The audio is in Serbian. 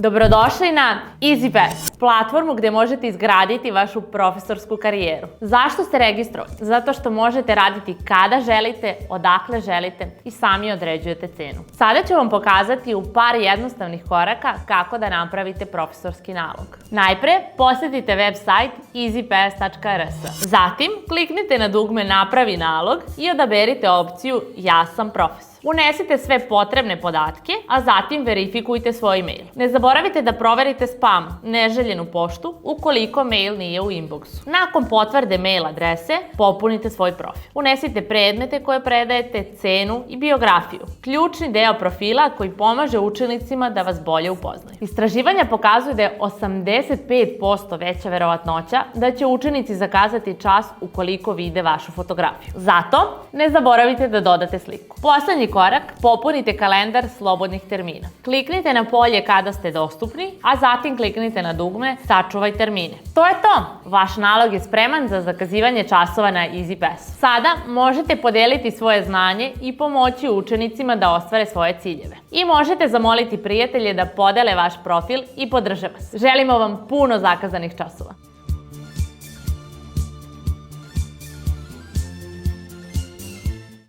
Dobrodošli na EasyPass, platformu gde možete izgraditi vašu profesorsku karijeru. Zašto ste registrovani? Zato što možete raditi kada želite, odakle želite i sami određujete cenu. Sada ću vam pokazati u par jednostavnih koraka kako da napravite profesorski nalog. Najpre, posetite web sajt easypass.rs. Zatim, kliknite na dugme Napravi nalog i odaberite opciju Ja sam profesor. Unesite sve potrebne podatke, a zatim verifikujte svoj mail. Ne zaboravite da proverite spam, neželjenu poštu, ukoliko mail nije u inboxu. Nakon potvrde mail adrese, popunite svoj profil. Unesite predmete koje predajete, cenu i biografiju. Ključni deo profila koji pomaže učenicima da vas bolje upoznaju. Istraživanja pokazuju da je 85% veća verovatnoća da će učenici zakazati čas ukoliko vide vašu fotografiju. Zato, ne zaboravite da dodate sliku. Poslednji korak, popunite kalendar slobodnih termina. Kliknite na polje kada ste dostupni, a zatim kliknite na dugme Sačuvaj termine. To je to! Vaš nalog je spreman za zakazivanje časova na EasyPass. Sada možete podeliti svoje znanje i pomoći učenicima da ostvare svoje ciljeve. I možete zamoliti prijatelje da podele vaš profil i podrže vas. Želimo vam puno zakazanih časova.